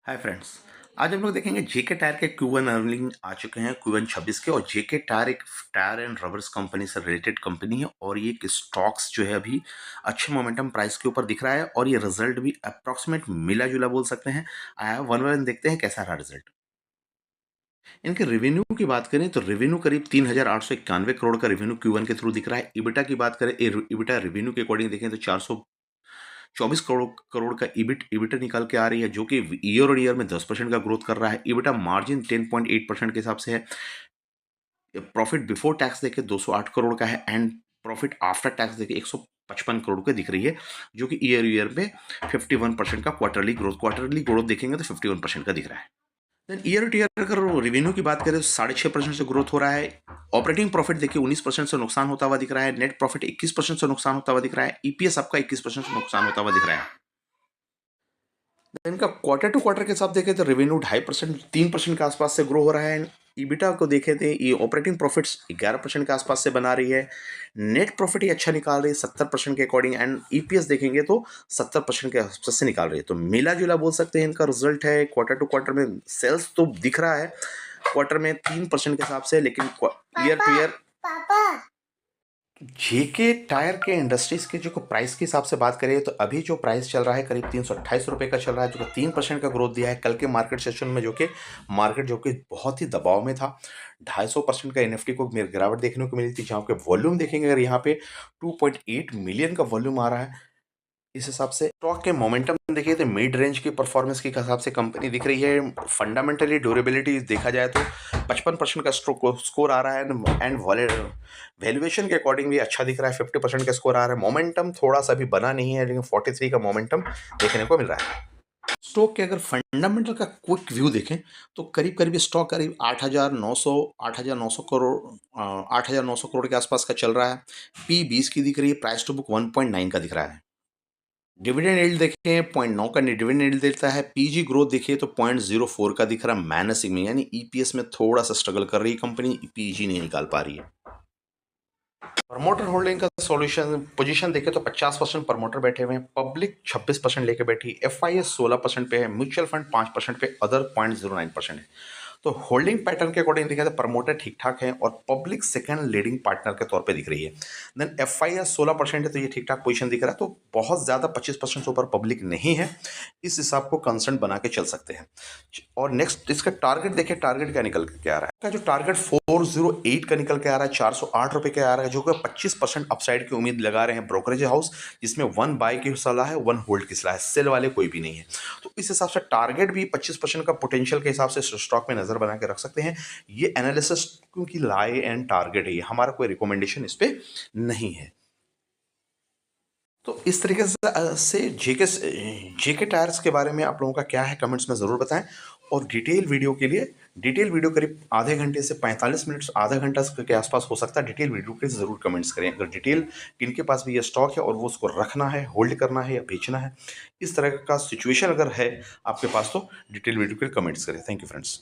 Hi friends. आज हम लोग देखेंगे जेके टायर के Q1 अर्निंग आ चुके हैं Q1 26 के। और जेके टायर एक टायर एंड रबर्स कंपनी से रिलेटेड कंपनी है और ये एक स्टॉक्स जो है अभी अच्छे मोमेंटम प्राइस के ऊपर दिख रहा है और ये रिजल्ट भी अप्रॉक्सीमेट मिला जुला बोल सकते हैं आया। वन बाय वन देखते हैं कैसा रहा रिजल्ट। इनके रेवेन्यू की बात करें तो रेवेन्यू करीब 3,891 करोड़ का रेवेन्यू Q1 के थ्रू दिख रहा है। इबिटा की बात करें, इबिटा रेवेन्यू के अकॉर्डिंग देखें तो 424 करोड़ करोड़ का ईबिटा निकाल के आ रही है, जो कि ईयर और ईयर में 10% का ग्रोथ कर रहा है। ईबिटा मार्जिन 10.8% के हिसाब से है। प्रॉफिट बिफोर टैक्स देखे 208 करोड़ का है एंड प्रॉफिट आफ्टर टैक्स देखे 155 करोड़ का दिख रही है, जो कि ईयर ईयर में 51% का क्वार्टरली ग्रोथ देखेंगे तो 51% का दिख रहा है। देन ईयर टू ईयर अगर रेवेन्यू की बात करें तो 6.5% से ग्रोथ हो रहा है। ऑपरेटिंग प्रॉफिट देखिए 19% से नुकसान होता हुआ दिख रहा है। नेट प्रॉफिट 21% से नुकसान होता हुआ दिख रहा है। ईपीएस आपका 21% से नुकसान होता हुआ दिख रहा है। इनका क्वार्टर टू क्वार्टर के हिसाब देखें तो रेवेन्यू 2.5% 3% के आसपास से ग्रो हो रहा है। ईबिटा को देखे थे ये ऑपरेटिंग प्रॉफिट्स 11% के आसपास से बना रही है। नेट प्रॉफिट ही अच्छा निकाल रही है 70% के अकॉर्डिंग एंड ईपीएस देखेंगे तो 70% के आसपास से निकाल रही है। तो मिला जुला बोल सकते हैं इनका रिजल्ट है। क्वार्टर टू क्वार्टर में सेल्स तो दिख रहा है क्वार्टर में 3% के हिसाब से, लेकिन ईयर टू ईयर जेके टायर के इंडस्ट्रीज के जो प्राइस के हिसाब से बात करें तो अभी जो प्राइस चल रहा है करीब 328 रुपये का चल रहा है, जो कि 3% का ग्रोथ दिया है। कल के मार्केट सेशन में जो कि मार्केट जो कि बहुत ही दबाव में था, 250% का एनएफटी को गिरावट देखने को मिली थी। जहाँ पे वॉल्यूम देखेंगे अगर यहाँ पे 2.8 मिलियन का वॉल्यूम आ रहा है। इस हिसाब से स्टॉक के मोमेंटम देखिए तो मिड रेंज की परफॉर्मेंस के हिसाब से कंपनी दिख रही है। फंडामेंटली ड्यूरेबिलिटी देखा जाए तो 55% का स्कोर आ रहा है एंड वैल्यूएशन के अकॉर्डिंग भी अच्छा दिख रहा है। 50% का स्कोर आ रहा है। मोमेंटम थोड़ा सा भी बना नहीं है, लेकिन 43 का मोमेंटम देखने को मिल रहा है। स्टॉक के अगर फंडामेंटल का क्विक व्यू देखें तो करीब करीब स्टॉक करीब 8,900 करोड़ 8,900 करोड़ के आसपास का चल रहा है। P20 की दिख रही है। प्राइस टू बुक 1.9 का दिख रहा है। डिविडेंड यील्ड देखें 0.9 का डिविडेंड यील्ड देता है। पीजी ग्रोथ देखिए तो 0.04 का दिख रहा है मैनेसिंग में, यानी ईपीएस में थोड़ा सा स्ट्रगल कर रही है कंपनी, पीजी नहीं निकाल पा रही है। प्रमोटर होल्डिंग का सॉल्यूशन पोजीशन देखे तो 50% प्रमोटर बैठे हुए हैं, पब्लिक 26% लेके बैठी, एफआईएस 16% पे है, म्यूचुअल फंड 5% पे, अदर 0.09% है। तो होल्डिंग पैटर्न के अकॉर्डिंग देखा तो प्रमोटर ठीक ठाक है और पब्लिक सेकंड लीडिंग पार्टनर के तौर पे दिख रही है। देन एफआईएस 16% है, तो ये ठीक ठाक पोजीशन दिख रहा है। तो बहुत ज़्यादा 25% से ऊपर पब्लिक नहीं है, इस हिसाब को कंसर्न बना के चल सकते हैं। और नेक्स्ट इसका टारगेट देखिए, टारगेट क्या निकल के आ रहा है। का जो टारगेट 408 का निकल के आ रहा है, 408 रुपये का आ रहा है, जो कि 25% अपसाइड की उम्मीद लगा रहे हैं ब्रोकरेज हाउस, जिसमें 1 बाय की सलाह है, 1 होल्ड की सलाह है, सेल वाले कोई भी नहीं है। तो इस हिसाब से टारगेट भी 25% का पोटेंशियल के हिसाब से स्टॉक में नजर बना के रख सकते हैं। ये एनालिसिस क्योंकि लाई एंड टारगेट है, ये हमारा कोई रिकमेंडेशन इस पे नहीं है। तो इस तरीके से जेके टायर्स के बारे में आप लोगों का क्या है कमेंट्स में ज़रूर बताएं। और डिटेल वीडियो करीब आधे घंटे से 45 मिनट आधा घंटा के आसपास हो सकता है। डिटेल वीडियो के ज़रूर कमेंट्स करें अगर डिटेल किनके पास भी ये स्टॉक है और वो उसको रखना है, होल्ड करना है या बेचना है, इस तरह का सिचुएशन अगर है आपके पास तो डिटेल वीडियो के कमेंट्स करें। Thank you friends.